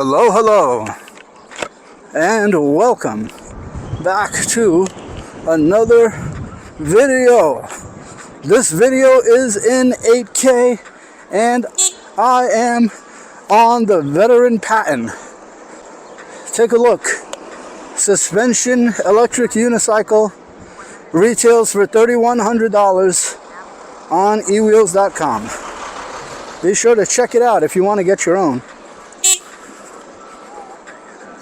Hello, hello, and welcome back to another video. This video is in 8K, and I am on the veteran Patton. Take a look. Suspension electric unicycle retails for $3,100 on ewheels.com. Be sure to check it out if you want to get your own.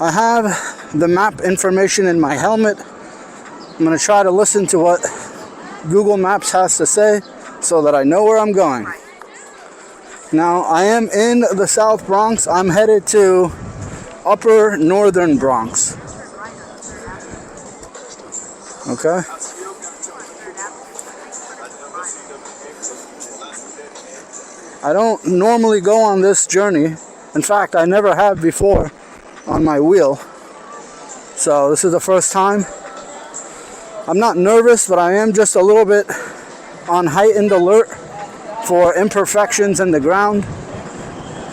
I have the map information in my helmet. I'm going to try to listen to what Google Maps has to say so that I know where I'm going. Now, I am in the South Bronx. I'm headed to Upper Northern Bronx. Okay. I don't normally go on this journey. In fact, I never have before on my wheel. So this is the first time. I'm not nervous, but I am just a little bit on heightened alert for imperfections in the ground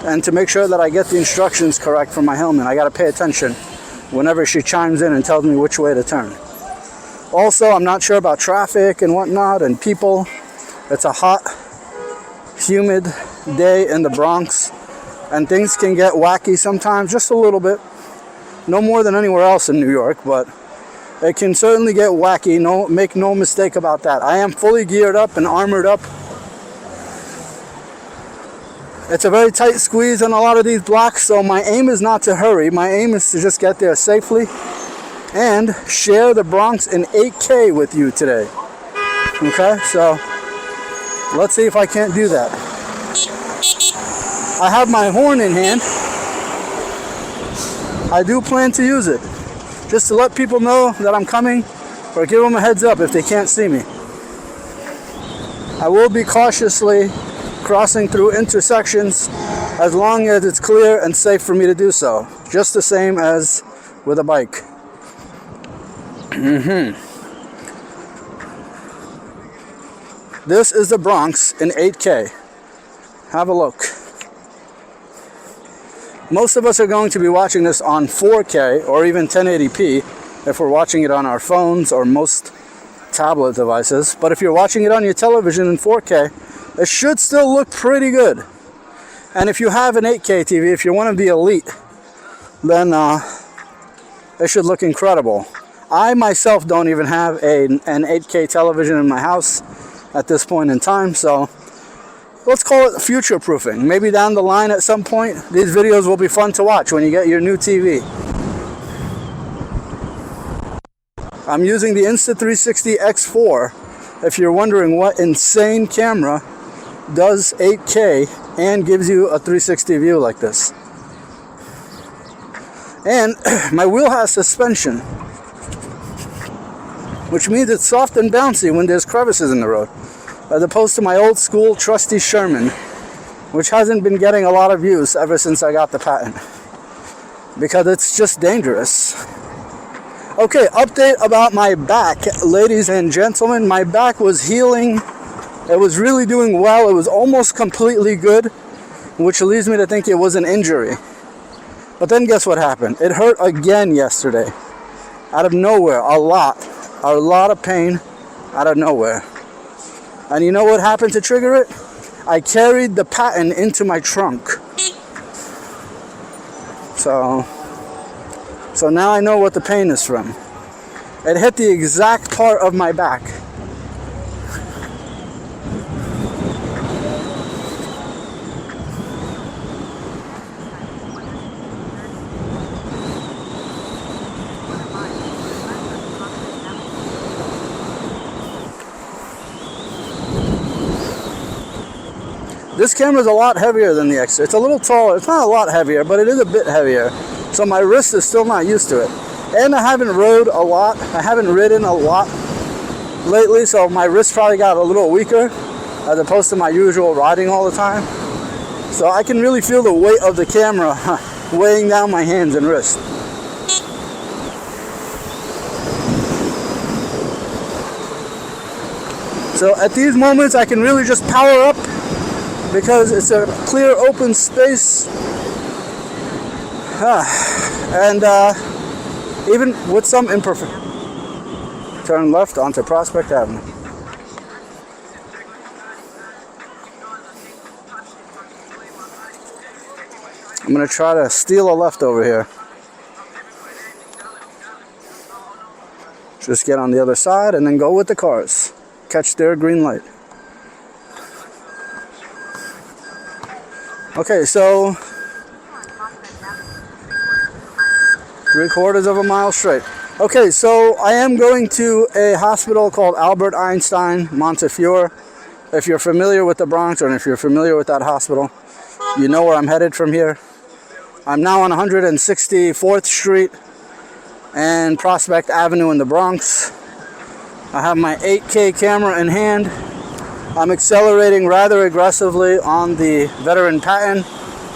and to make sure that I get the instructions correct from my helmet. I got to pay attention whenever she chimes in and tells me which way to turn. Also, I'm not sure about traffic and whatnot and people. It's a hot, humid day in the Bronx, and things can get wacky sometimes, just a little bit. No more than anywhere else in New York, but it can certainly get wacky. Make no mistake about that. I am fully geared up and armored up. It's a very tight squeeze on a lot of these blocks, so my aim is not to hurry. My aim is to just get there safely and share the Bronx in 8K with you today. Okay, so let's see if I can't do that. I have my horn in hand. I do plan to use it, just to let people know that I'm coming, or give them a heads up if they can't see me. I will be cautiously crossing through intersections as long as it's clear and safe for me to do so, just the same as with a bike. This is the Bronx in 8K. Have a look. Most of us are going to be watching this on 4K or even 1080p if we're watching it on our phones or most tablet devices. But if you're watching it on your television in 4K, it should still look pretty good. And if you have an 8K TV, if you're one of the elite, then it should look incredible. I myself don't even have an 8K television in my house at this point in time, so let's call it future proofing. Maybe down the line at some point, these videos will be fun to watch when you get your new TV. I'm using the Insta360 X4. If you're wondering what insane camera does 8K and gives you a 360 view like this. And my wheel has suspension, which means it's soft and bouncy when there's crevices in the road, as opposed to my old school trusty Sherman, which hasn't been getting a lot of use ever since I got the Patton, because it's just dangerous. Okay, update about my back, ladies and gentlemen. My back was healing. It was really doing well. It was almost completely good, which leads me to think it was an injury. But then guess what happened? It hurt again yesterday. Out of nowhere, a lot of pain out of nowhere. And you know what happened to trigger it? I carried the Patton into my trunk. So now I know what the pain is from. It hit the exact part of my back. This camera is a lot heavier than the X. It's a little taller. It's not a lot heavier, but it is a bit heavier. So my wrist is still not used to it. And I haven't rode a lot. I haven't ridden a lot lately, so my wrist probably got a little weaker as opposed to my usual riding all the time. So I can really feel the weight of the camera weighing down my hands and wrist. So at these moments I can really just power up because it's a clear open space And even with some imperfect, turn left onto Prospect Avenue. I'm gonna try to steal a left over here. Just get on the other side and then go with the cars. Catch their green light. Okay, so 3/4 of a mile straight. Okay, so I am going to a hospital called Albert Einstein Montefiore. If you're familiar with the Bronx, or if you're familiar with that hospital, you know where I'm headed from here. I'm now on 164th Street and Prospect Avenue in the Bronx. I have my 8K camera in hand. I'm accelerating rather aggressively on the veteran Patton.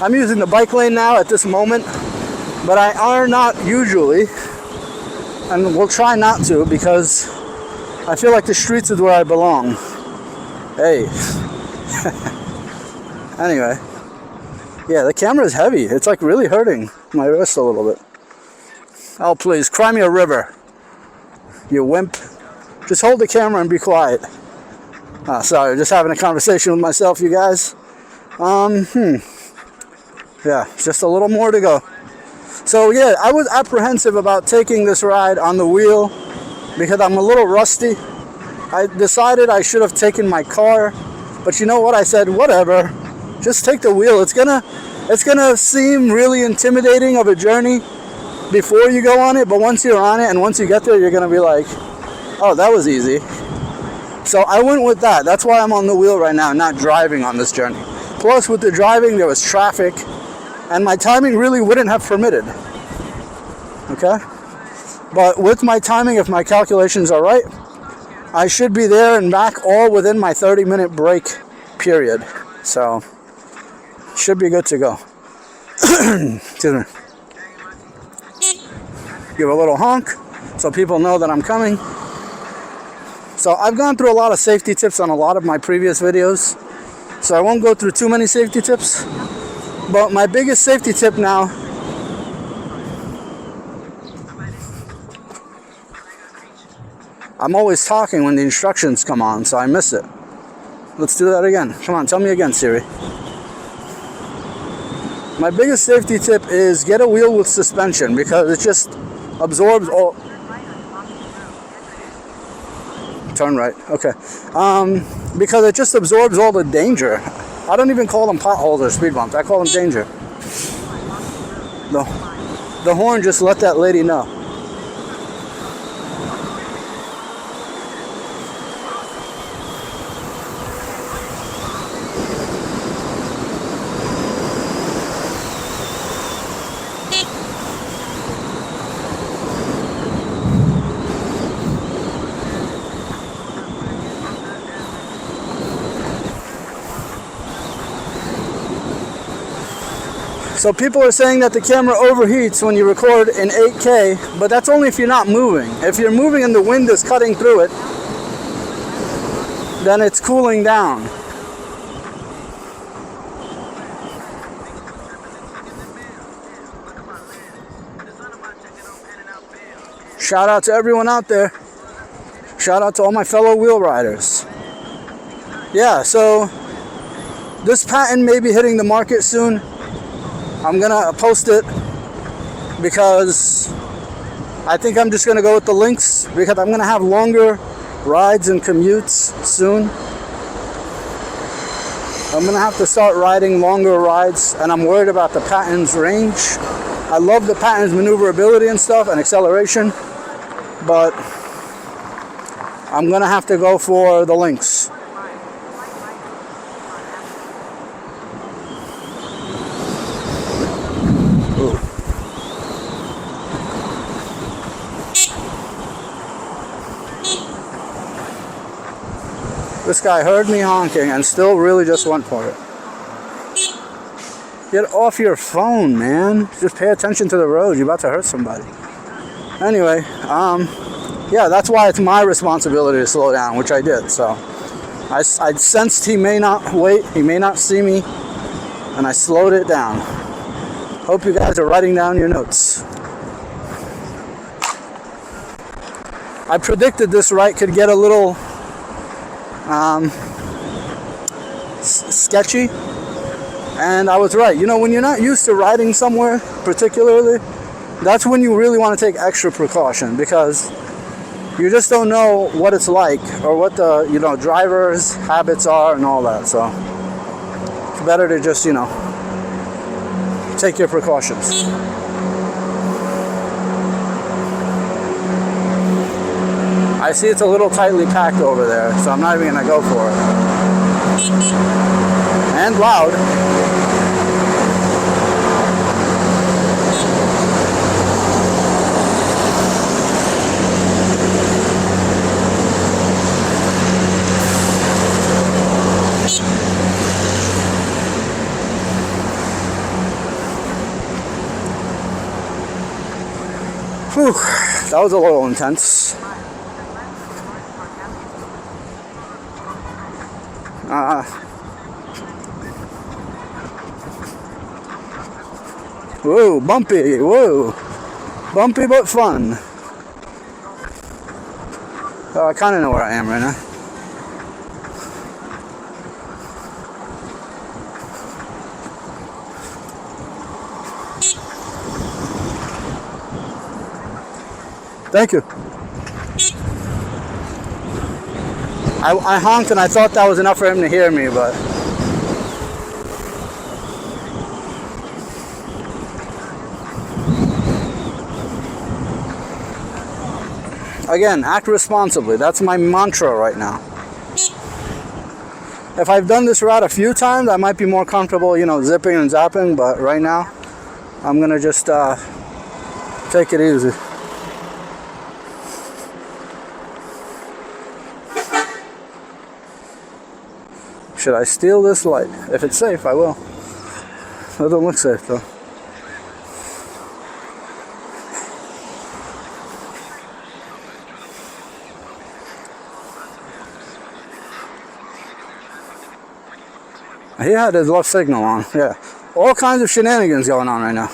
I'm using the bike lane now at this moment, but I are not usually, and we'll try not to, because I feel like the streets is where I belong. Hey. Anyway. Yeah, the camera is heavy. It's like really hurting my wrist a little bit. Oh, please, cry me a river, you wimp. Just hold the camera and be quiet. Oh, sorry, just having a conversation with myself, you guys. Yeah, just a little more to go. So yeah, I was apprehensive about taking this ride on the wheel because I'm a little rusty. I decided I should have taken my car, but you know what? I said, whatever. Just take the wheel. It's gonna seem really intimidating of a journey before you go on it, but once you're on it and once you get there, you're gonna be like, oh, that was easy. So I went with that. That's why I'm on the wheel right now, not driving on this journey. Plus, with the driving, there was traffic, and my timing really wouldn't have permitted. Okay? But with my timing, if my calculations are right, I should be there and back all within my 30-minute break period. So should be good to go. Excuse me. Give a little honk so people know that I'm coming. So I've gone through a lot of safety tips on a lot of my previous videos, so I won't go through too many safety tips. But my biggest safety tip now, I'm always talking when the instructions come on, so I miss it. Let's do that again. Come on, tell me again, Siri. My biggest safety tip is get a wheel with suspension, because it just absorbs all... Turn right, okay. Because it just absorbs all the danger. I don't even call them potholes or speed bumps. I call them danger. The horn just let that lady know. So people are saying that the camera overheats when you record in 8K, but that's only if you're not moving. If you're moving and the wind is cutting through it, then it's cooling down. Shout out to everyone out there. Shout out to all my fellow wheel riders. Yeah, so this Patton may be hitting the market soon. I'm gonna post it because I think I'm just gonna go with the links, because I'm gonna have longer rides and commutes soon. I'm gonna have to start riding longer rides, and I'm worried about the Patton's range. I love the Patton's maneuverability and stuff and acceleration, but I'm gonna have to go for the links. This guy heard me honking and still really just went for it. Get off your phone, man. Just pay attention to the road. You're about to hurt somebody. Anyway, yeah, that's why it's my responsibility to slow down, which I did. So I sensed he may not wait, he may not see me, and I slowed it down. Hope you guys are writing down your notes. I predicted this right could get a little sketchy, and I was right. You know, when you're not used to riding somewhere particularly, that's when you really want to take extra precaution, because you just don't know what it's like or what the, you know, driver's habits are and all that. So it's better to just, you know, take your precautions. I see it's a little tightly packed over there, so I'm not even gonna go for it. And loud. Whew, that was a little intense. Whoa, bumpy, whoa. Bumpy but fun. Oh, I kind of know where I am right now. Thank you. I honked and I thought that was enough for him to hear me, but again, act responsibly. That's my mantra right now. If I've done this route a few times, I might be more comfortable, you know, zipping and zapping, but right now I'm gonna just take it easy. Should I steal this light? If it's safe, I will. It doesn't look safe though. He had his left signal on, yeah. All kinds of shenanigans going on right now.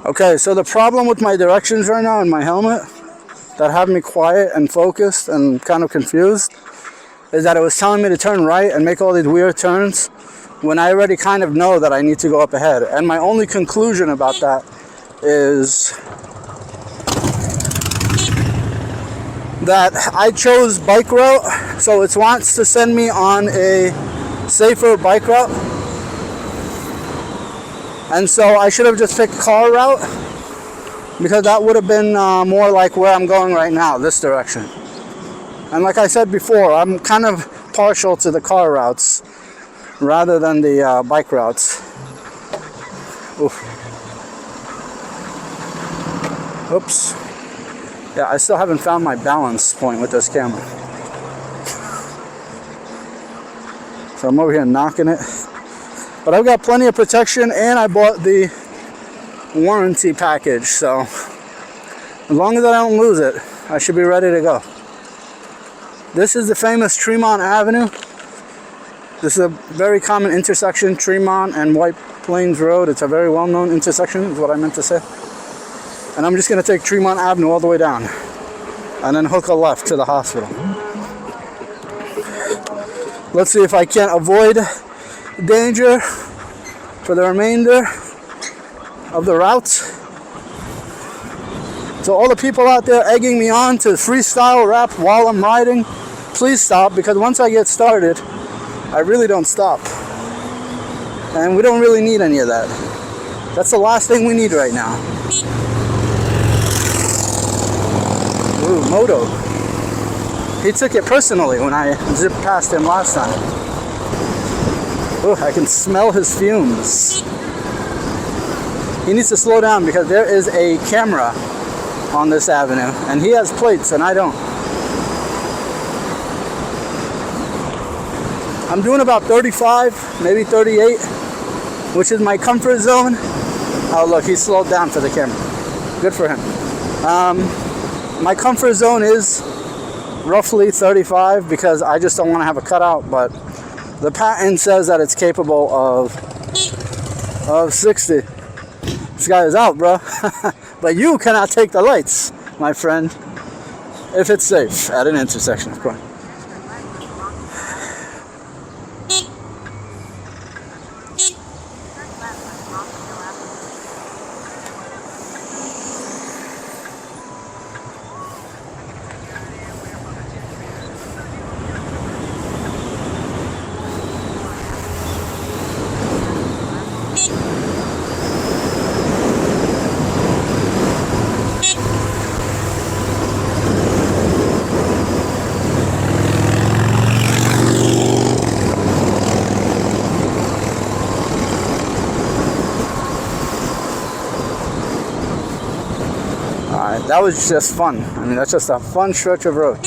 Okay, so the problem with my directions right now and my helmet that have me quiet and focused and kind of confused is that it was telling me to turn right and make all these weird turns when I already kind of know that I need to go up ahead. And my only conclusion about that is that I chose bike route, so it wants to send me on a safer bike route. And so I should have just picked car route, because that would have been more like where I'm going right now, this direction. And like I said before, I'm kind of partial to the car routes rather than the bike routes. Oof. Oops. Yeah, I still haven't found my balance point with this camera. So I'm over here knocking it. But I've got plenty of protection, and I bought the warranty package, so as long as I don't lose it, I should be ready to go. This is the famous Tremont Avenue. This is a very common intersection, Tremont and White Plains Road. It's a very well-known intersection, is what I meant to say. And I'm just going to take Tremont Avenue all the way down, and then hook a left to the hospital. Let's see if I can't avoid danger for the remainder of the route. So all the people out there egging me on to freestyle rap while I'm riding, please stop, because once I get started, I really don't stop. And we don't really need any of that. That's the last thing we need right now. Ooh, moto. He took it personally when I zipped past him last time. Ooh, I can smell his fumes. He needs to slow down because there is a camera on this avenue and he has plates and I don't. I'm doing about 35, maybe 38, which is my comfort zone. Oh look, he slowed down for the camera. Good for him. My comfort zone is roughly 35 because I just don't want to have a cutout, but the patent says that it's capable of 60. This guy is out, bro. But you cannot take the lights, my friend, if it's safe at an intersection, of course. That was just fun. I mean, that's just a fun stretch of road.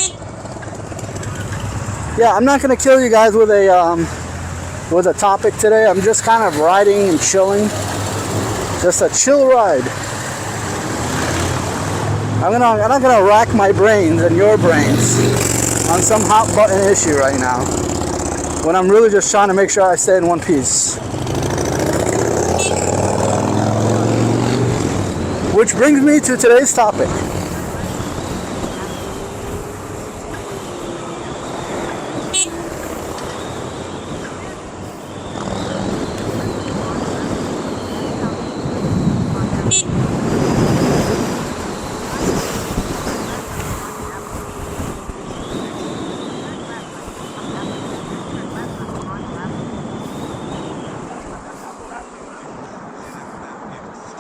Yeah, I'm not gonna kill you guys with a topic today. I'm just kind of riding and chilling. Just a chill ride. I'm not gonna rack my brains and your brains on some hot button issue right now, when I'm really just trying to make sure I stay in one piece. Which brings me to today's topic.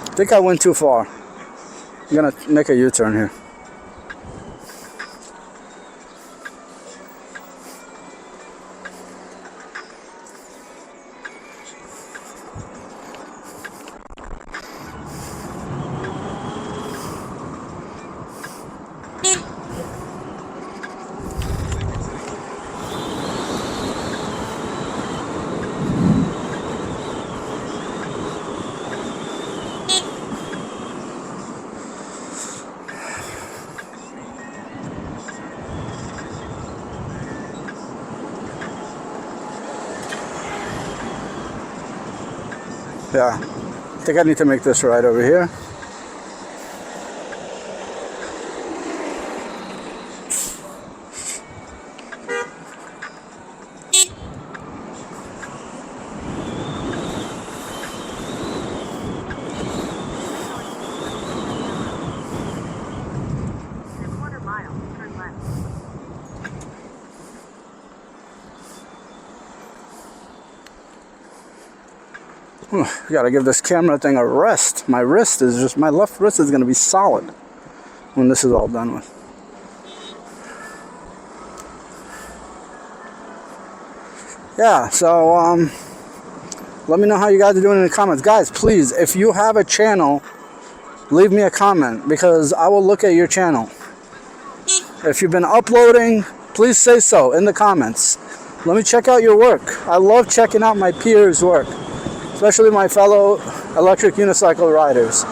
I think I went too far. I'm gonna make a U-turn here. Yeah, I think I need to make this right over here. Gotta give this camera thing a rest. My left wrist is gonna be solid when this is all done with. Yeah, so let me know how you guys are doing in the comments. Guys, please, if you have a channel, leave me a comment because I will look at your channel. If you've been uploading, please say so in the comments. Let me check out your work. I love checking out my peers' work, especially my fellow electric unicycle riders.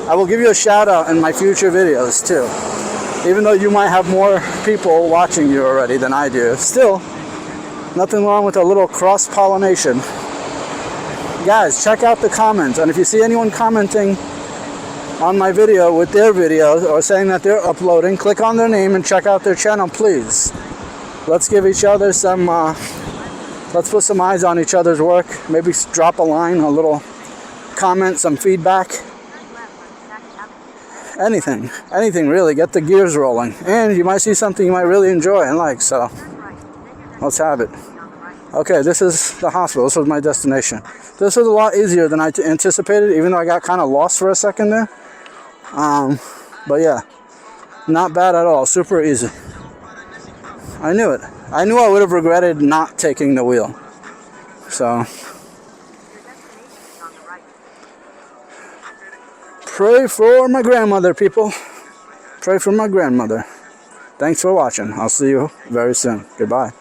I will give you a shout out in my future videos too. Even though you might have more people watching you already than I do. Still, nothing wrong with a little cross-pollination. Guys, check out the comments. And if you see anyone commenting on my video with their videos or saying that they're uploading, click on their name and check out their channel, please. Let's give each other some... let's put some eyes on each other's work. Maybe drop a line, a little comment, some feedback. Anything really. Get the gears rolling. And you might see something you might really enjoy and like, so let's have it. Okay, this is the hospital. This was my destination. This was a lot easier than I anticipated, even though I got kind of lost for a second there. But yeah, not bad at all. Super easy. I knew it. I knew I would have regretted not taking the wheel. So, pray for my grandmother, people. Pray for my grandmother. Thanks for watching. I'll see you very soon. Goodbye.